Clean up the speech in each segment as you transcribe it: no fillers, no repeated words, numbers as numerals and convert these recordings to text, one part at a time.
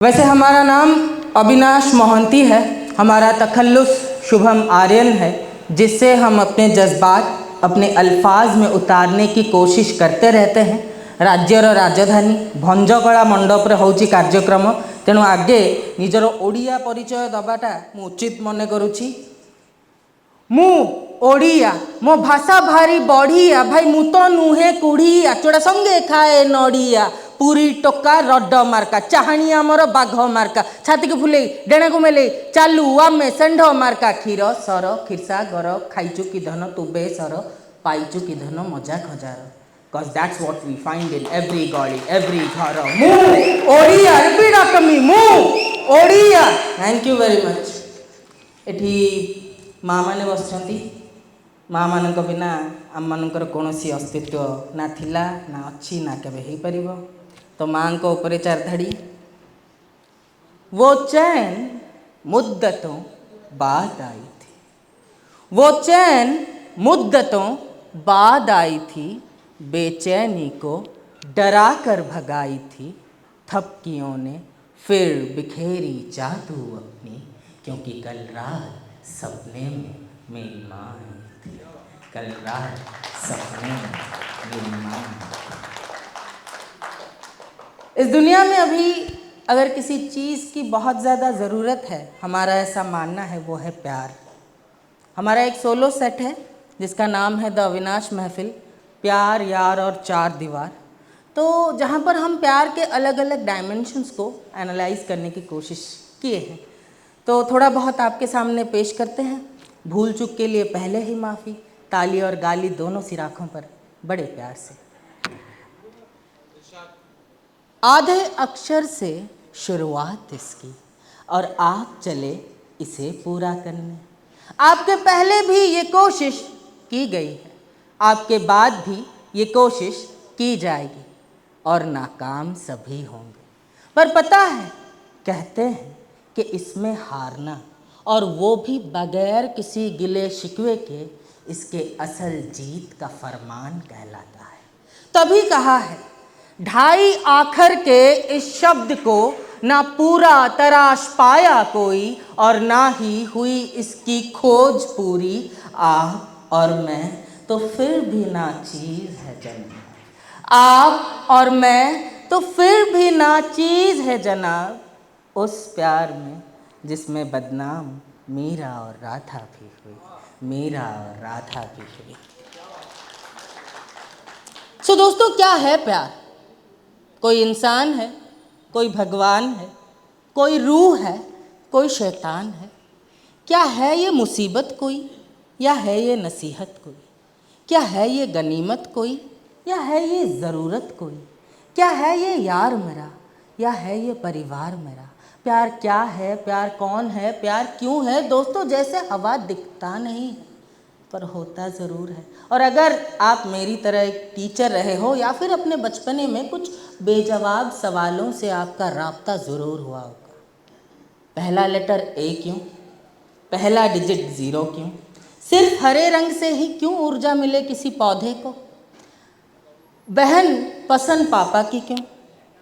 वैसे हमारा नाम अविनाश मोहंती है, हमारा तखल्लुस शुभम आर्यन है, जिससे हम अपने जज्बात अपने अल्फाज में उतारने की कोशिश करते रहते हैं। राज्यर राजधानी भंजकला मंडप रे होची कार्यक्रम, तेणु आगे निजर ओडिया परिचय दबाटा मु उचित मन करुछि। मु ओडिया, मो भाषा भारी बढ़िया, भाई मु तो नुहे कुढ़िया, चोड़ा संगे खाए नड़िया, पूरी टोका रड मार्का, चाहाणी आमर बाघ मार्का, छाती को फुले डेणा को मेले चालू आमे सेंढ मार्का, क्षीर सर खिरसा गर खाइचु कि धन तू बेसर, पाइचु कि धन मजा Khajjiar, because that's what we find in every gully, every घर। मु ओडिया, repeat after me, मु Odia. Thank you very much. एठी माँ मैंने बसछंती, माँ मान बिना आम मानकर कौन सी अस्तित्व ना थिला ना अच्छी ना केबे ही परिबो। तो माँ को ऊपर चार धाड़ी। वो चैन मुद्दतों बाद आई थी, वो चैन मुद्दतों बाद आई थी, बेचैनी को डरा कर भगाई थी, थपकियों ने फिर बिखेरी जादू अपनी, क्योंकि कल रात सपने में मेरी माँ आई थी, कल रात सपने में मेरी माँ आई थी। इस दुनिया में अभी अगर किसी चीज़ की बहुत ज़्यादा ज़रूरत है, हमारा ऐसा मानना है, वो है प्यार। हमारा एक सोलो सेट है जिसका नाम है द अविनाश महफिल, प्यार यार और चार दीवार। तो जहाँ पर हम प्यार के अलग अलग डायमेंशंस को एनालाइज करने की कोशिश किए हैं, तो थोड़ा बहुत आपके सामने पेश करते हैं। भूल चूक के लिए पहले ही माफ़ी, ताली और गाली दोनों सिराखों पर बड़े प्यार से। आधे अक्षर से शुरुआत इसकी और आप चले इसे पूरा करने। आपके पहले भी ये कोशिश की गई है, आपके बाद भी ये कोशिश की जाएगी और नाकाम सभी होंगे। पर पता है, कहते हैं कि इसमें हारना, और वो भी बगैर किसी गिले शिकवे के, इसके असल जीत का फरमान कहलाता है। तभी कहा है, ढाई आखर के इस शब्द को ना पूरा तराश पाया कोई, और ना ही हुई इसकी खोज पूरी। आप और मैं तो फिर भी नाचीज है जनाब, आप और मैं तो फिर भी नाचीज है जनाब, उस प्यार में जिसमें बदनाम मीरा और राधा भी हुई, मीरा और राधा भी हुई। सो दोस्तों, क्या है प्यार? कोई इंसान है, कोई भगवान है, कोई रूह है, कोई शैतान है? क्या है ये मुसीबत कोई, या है ये नसीहत कोई? क्या है ये गनीमत कोई, या है ये ज़रूरत कोई? क्या है ये यार मेरा, या है ये परिवार मेरा? प्यार क्या है, प्यार कौन है, प्यार क्यों है? दोस्तों, जैसे हवा दिखता नहीं है पर होता ज़रूर है। और अगर आप मेरी तरह एक टीचर रहे हो, या फिर अपने बचपने में कुछ बेजवाब सवालों से आपका राब्ता ज़रूर हुआ होगा। पहला लेटर ए क्यों, पहला डिजिट 0 क्यों, सिर्फ हरे रंग से ही क्यों ऊर्जा मिले किसी पौधे को, बहन पसंद पापा की क्यों,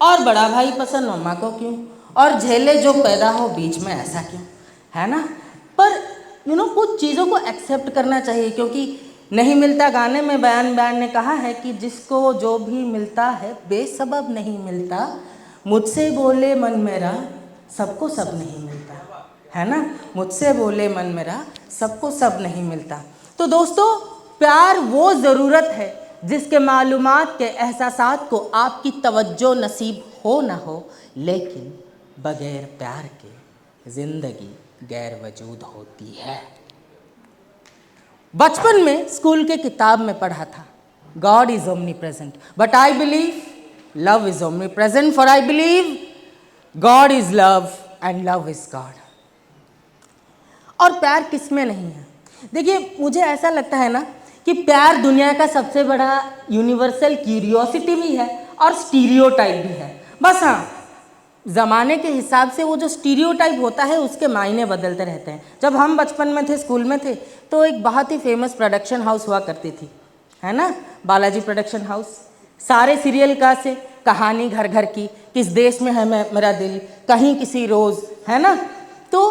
और बड़ा भाई पसंद मम्मा को क्यों, और झेले जो पैदा हो बीच में ऐसा क्यों, है ना? पर कुछ चीज़ों को एक्सेप्ट करना चाहिए, क्योंकि नहीं मिलता गाने में बयान ने कहा है कि जिसको जो भी मिलता है बेसबब नहीं मिलता, मुझसे बोले मन मेरा सबको सब नहीं मिलता, है ना? मुझसे बोले मन मेरा सबको सब नहीं मिलता। तो दोस्तों, प्यार वो ज़रूरत है जिसके मालूमात के एहसासात को आपकी तवज्जो नसीब हो ना हो, लेकिन बगैर प्यार के ज़िंदगी गैर वजूद होती है। बचपन में स्कूल के किताब में पढ़ा था, God is omni present but I believe love is omni present, for I believe God is love and love is God. और प्यार किस में नहीं है? देखिए, मुझे ऐसा लगता है ना कि प्यार दुनिया का सबसे बड़ा यूनिवर्सल क्यूरियोसिटी भी है और स्टीरियोटाइप भी है। बस हाँ, ज़माने के हिसाब से वो जो स्टीरियोटाइप होता है उसके मायने बदलते रहते हैं। जब हम बचपन में थे, स्कूल में थे, तो एक बहुत ही फेमस प्रोडक्शन हाउस हुआ करती थी, है ना, बालाजी प्रोडक्शन हाउस। सारे सीरियल का से कहानी घर घर की, किस देश में है मेरा दिल, कहीं किसी रोज़, है ना। तो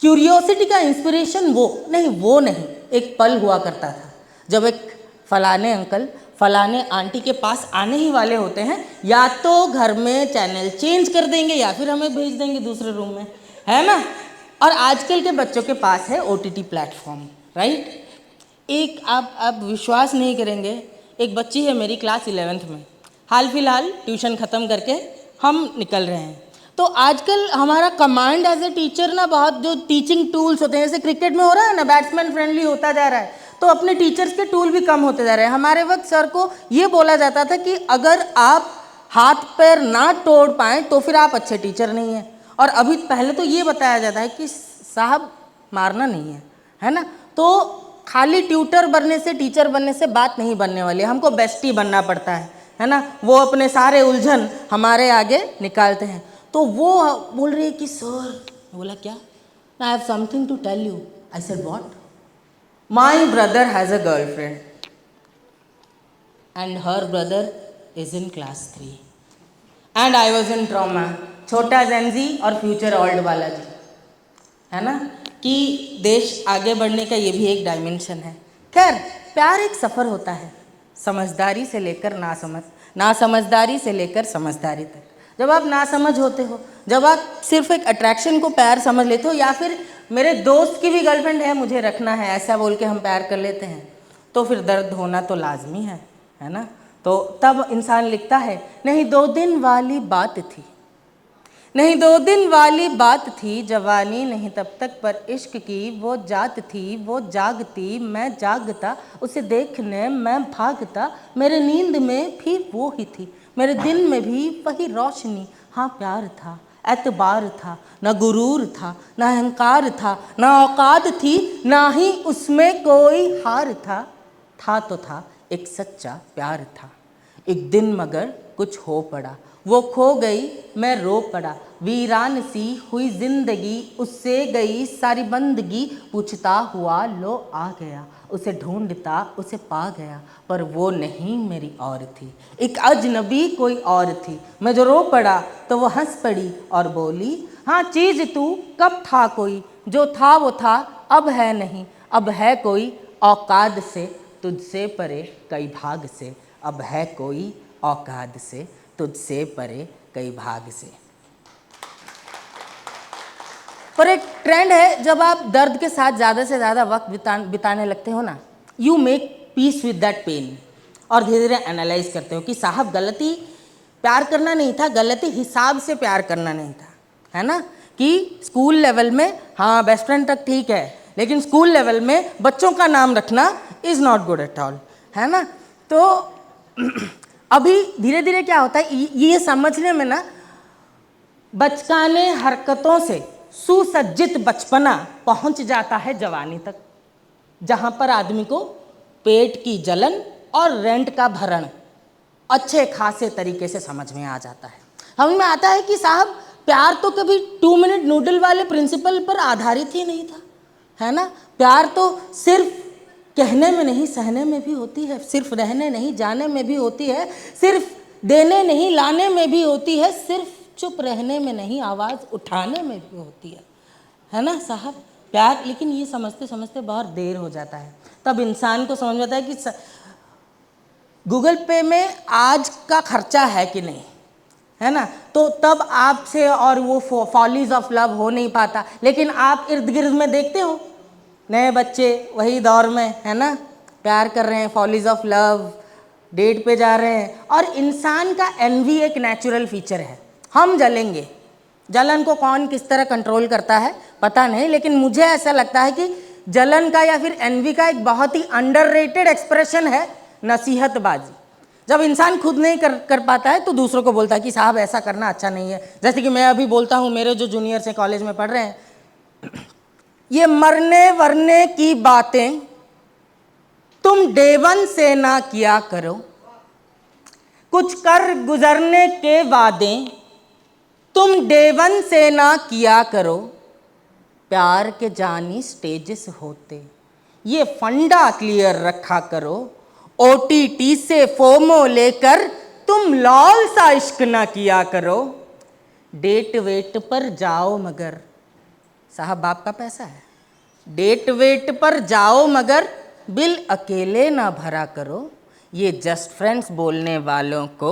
क्यूरियोसिटी का इंस्पिरेशन वो नहीं, एक पल हुआ करता था जब एक फलाने अंकल फलाने आंटी के पास आने ही वाले होते हैं, या तो घर में चैनल चेंज कर देंगे या फिर हमें भेज देंगे दूसरे रूम में, है ना। और आजकल के बच्चों के पास है OTT प्लेटफॉर्म, राइट। एक आप विश्वास नहीं करेंगे, एक बच्ची है मेरी क्लास 11th में, हाल फिलहाल ट्यूशन ख़त्म करके हम निकल रहे हैं। तो आजकल हमारा कमांड एज ए टीचर ना, बहुत जो टीचिंग टूल्स होते हैं, जैसे क्रिकेट में हो रहा है ना, बैट्समैन फ्रेंडली होता जा रहा है, तो अपने टीचर्स के टूल भी कम होते जा रहे हैं। हमारे वक्त सर को ये बोला जाता था कि अगर आप हाथ पैर ना तोड़ पाएँ तो फिर आप अच्छे टीचर नहीं हैं। और अभी पहले तो ये बताया जाता है कि साहब मारना नहीं है ना। तो खाली ट्यूटर बनने से, टीचर बनने से बात नहीं बनने वाली, हमको बेस्टी बनना पड़ता है ना। वो अपने सारे उलझन हमारे आगे निकालते हैं। तो वो बोल रही है कि सर, बोला क्या, I have something to tell you. I said what? My brother has a girlfriend and her brother is in class 3 एंड आई वॉज इन ट्रॉमा। छोटा जेंजी और फ्यूचर ओल्ड वाला जी, है ना, कि देश आगे बढ़ने का ये भी एक डायमेंशन है। खैर, प्यार एक सफ़र होता है, समझदारी से लेकर नासमझदारी से लेकर समझदारी तक। जब आप नासमझ होते हो, जब आप सिर्फ एक अट्रैक्शन को प्यार समझ लेते हो, या फिर मेरे दोस्त की भी गर्लफ्रेंड है मुझे रखना है, ऐसा बोल के हम प्यार कर लेते हैं, तो फिर दर्द होना तो लाजमी है ना। तो तब इंसान लिखता है, नहीं 2 दिन वाली बात थी, नहीं 2 दिन वाली बात थी, जवानी नहीं तब तक पर इश्क की वो जात थी, वो जागती मैं जागता, उसे देखने मैं भागता, मेरे नींद में भी वो ही थी, मेरे दिन में भी वही रोशनी। हाँ प्यार था, एतबार था, न गुरूर था, न अहंकार था, न औकात थी, ना ही उसमें कोई हार था तो था एक सच्चा प्यार था। एक दिन मगर कुछ हो पड़ा, वो खो गई मैं रो पड़ा, वीरान सी हुई जिंदगी, उससे गई सारी बंदगी, पूछता हुआ लो आ गया, उसे ढूंढता उसे पा गया, पर वो नहीं मेरी और थी, एक अजनबी कोई और थी। मैं जो रो पड़ा तो वो हंस पड़ी और बोली, हाँ चीज़ तू कब था कोई, जो था वो था अब है नहीं, अब है कोई औकात से तुझसे परे कई भाग से, अब है कोई औकात से तुझसे परे कई भाग से। पर एक ट्रेंड है, जब आप दर्द के साथ ज़्यादा से ज़्यादा वक्त बिताने लगते हो ना, you make peace with that pain, और धीरे धीरे एनालाइज करते हो कि साहब गलती प्यार करना नहीं था, गलती हिसाब से प्यार करना नहीं था, है ना। कि स्कूल लेवल में हाँ बेस्ट फ्रेंड तक ठीक है, लेकिन स्कूल लेवल में बच्चों का नाम रखना is not good at all, है ना। तो अभी धीरे धीरे क्या होता है, ये समझने में ना, बचकाने हरकतों से सुसज्जित बचपना पहुंच जाता है जवानी तक, जहां पर आदमी को पेट की जलन और रेंट का भरण अच्छे खासे तरीके से समझ में आ जाता है। समझ में आता है कि साहब प्यार तो कभी 2 मिनट नूडल वाले प्रिंसिपल पर आधारित ही नहीं था, है ना। प्यार तो सिर्फ कहने में नहीं सहने में भी होती है, सिर्फ रहने नहीं जाने में भी होती है, सिर्फ देने नहीं लाने में भी होती है, सिर्फ चुप रहने में नहीं आवाज़ उठाने में भी होती है ना साहब प्यार। लेकिन ये समझते समझते बहुत देर हो जाता है, तब इंसान को समझ में आता है कि गूगल पे में आज का खर्चा है कि नहीं, है ना। तो तब आपसे और वो फॉलीज ऑफ लव हो नहीं पाता। लेकिन आप इर्द गिर्द में देखते हो नए बच्चे वही दौर में, है ना, प्यार कर रहे हैं, फॉलीज ऑफ लव, डेट पे जा रहे हैं। और इंसान का एनवी एक नेचुरल फीचर है, हम जलेंगे। जलन को कौन किस तरह कंट्रोल करता है पता नहीं, लेकिन मुझे ऐसा लगता है कि जलन का या फिर एनवी का एक बहुत ही अंडररेटेड एक्सप्रेशन है नसीहतबाजी। जब इंसान खुद नहीं कर पाता है तो दूसरों को बोलता है कि साहब ऐसा करना अच्छा नहीं है। जैसे कि मैं अभी बोलता हूँ, मेरे जो जूनियर्स हैं कॉलेज में पढ़ रहे हैं, ये मरने वरने की बातें तुम डे 1 से ना किया करो, कुछ कर गुजरने के वादे तुम डे 1 से ना किया करो, प्यार के जानी स्टेजेस होते ये फंडा क्लियर रखा करो, OTT से फोमो लेकर तुम लौल सा इश्क ना किया करो, डेट वेट पर जाओ मगर, साहब बाप का पैसा है, डेट वेट पर जाओ मगर बिल अकेले ना भरा करो, ये जस्ट फ्रेंड्स बोलने वालों को,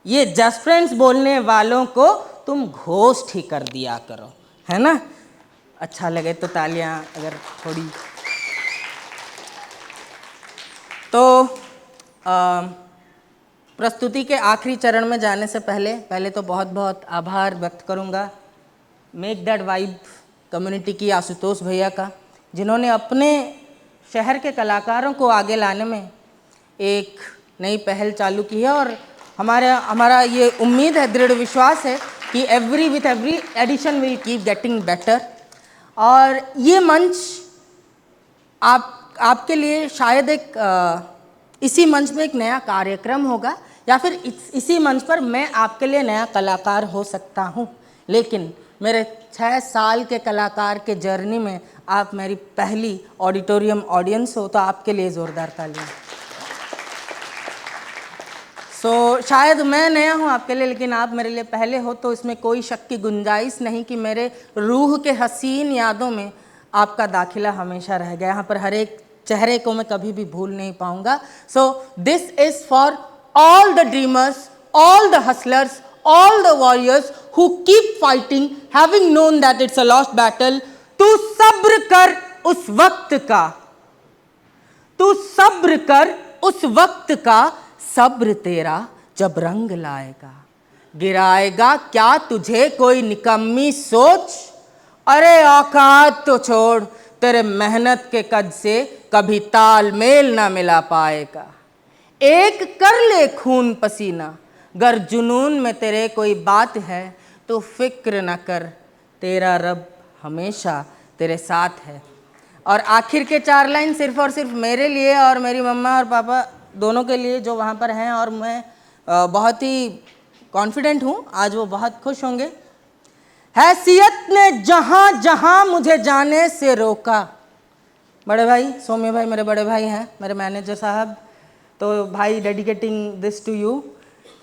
ये जस्ट फ्रेंड्स बोलने वालों को तुम घोस्ट ही कर दिया करो, है ना। अच्छा लगे तो तालियां अगर थोड़ी। तो प्रस्तुति के आखिरी चरण में जाने से पहले तो बहुत बहुत आभार व्यक्त करूंगा मेक दैट वाइब कम्युनिटी की आशुतोष भैया का, जिन्होंने अपने शहर के कलाकारों को आगे लाने में एक नई पहल चालू की है। और हमारा ये उम्मीद है, दृढ़ विश्वास है कि with every edition will keep getting better. और ये मंच आपके लिए शायद इसी मंच में एक नया कार्यक्रम होगा, या फिर इसी मंच पर मैं आपके लिए नया कलाकार हो सकता हूँ, लेकिन मेरे 6 साल के कलाकार के जर्नी में आप मेरी पहली ऑडिटोरियम ऑडियंस हो, तो आपके लिए ज़ोरदार तालियां। शायद मैं नया हूँ आपके लिए, लेकिन आप मेरे लिए पहले हो, तो इसमें कोई शक की गुंजाइश नहीं कि मेरे रूह के हसीन यादों में आपका दाखिला हमेशा रह गया। यहाँ पर हर एक चेहरे को मैं कभी भी भूल नहीं पाऊंगा। So this is for all the dreamers, all the hustlers, all the warriors who keep fighting, having known that it's a lost battle. तू सब्र कर उस वक्त का, तू सब्र कर उस वक्त का, सब्र तेरा जब रंग लाएगा, गिराएगा क्या तुझे कोई निकम्मी सोच, अरे औकात तो छोड़, तेरे मेहनत के कद से कभी तालमेल ना मिला पाएगा, एक कर ले खून पसीना, गर जुनून में तेरे कोई बात है तो फिक्र न कर, तेरा रब हमेशा तेरे साथ है। और आखिर के 4 लाइन सिर्फ और सिर्फ मेरे लिए और मेरी मम्मा और पापा दोनों के लिए जो वहाँ पर हैं, और मैं बहुत ही कॉन्फिडेंट हूँ आज वो बहुत खुश होंगे। हैसियत ने जहाँ जहाँ मुझे जाने से रोका, बड़े भाई सौम्य भाई मेरे बड़े भाई हैं, मेरे मैनेजर साहब, तो भाई डेडिकेटिंग दिस टू यू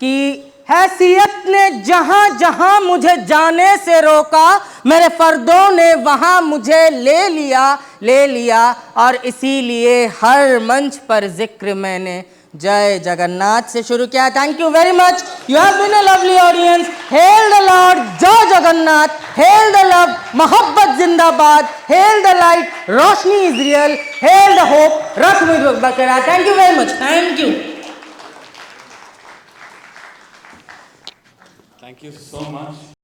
कि हैसियत ने जहाँ जहाँ मुझे जाने से रोका, मेरे फर्दों ने वहाँ मुझे ले लिया, और इसीलिए हर मंच पर जिक्र मैंने जय जगन्नाथ से शुरू किया। Thank you very much, you have been a lovely audience. Hail the lord, जय जगन्नाथ, हेल द लव, मोहब्बत जिंदाबाद, हेल द लाइट, रोशनी is real, hail the hope, रख में बरकरार। Thank you very much, thank you. Thank you so much.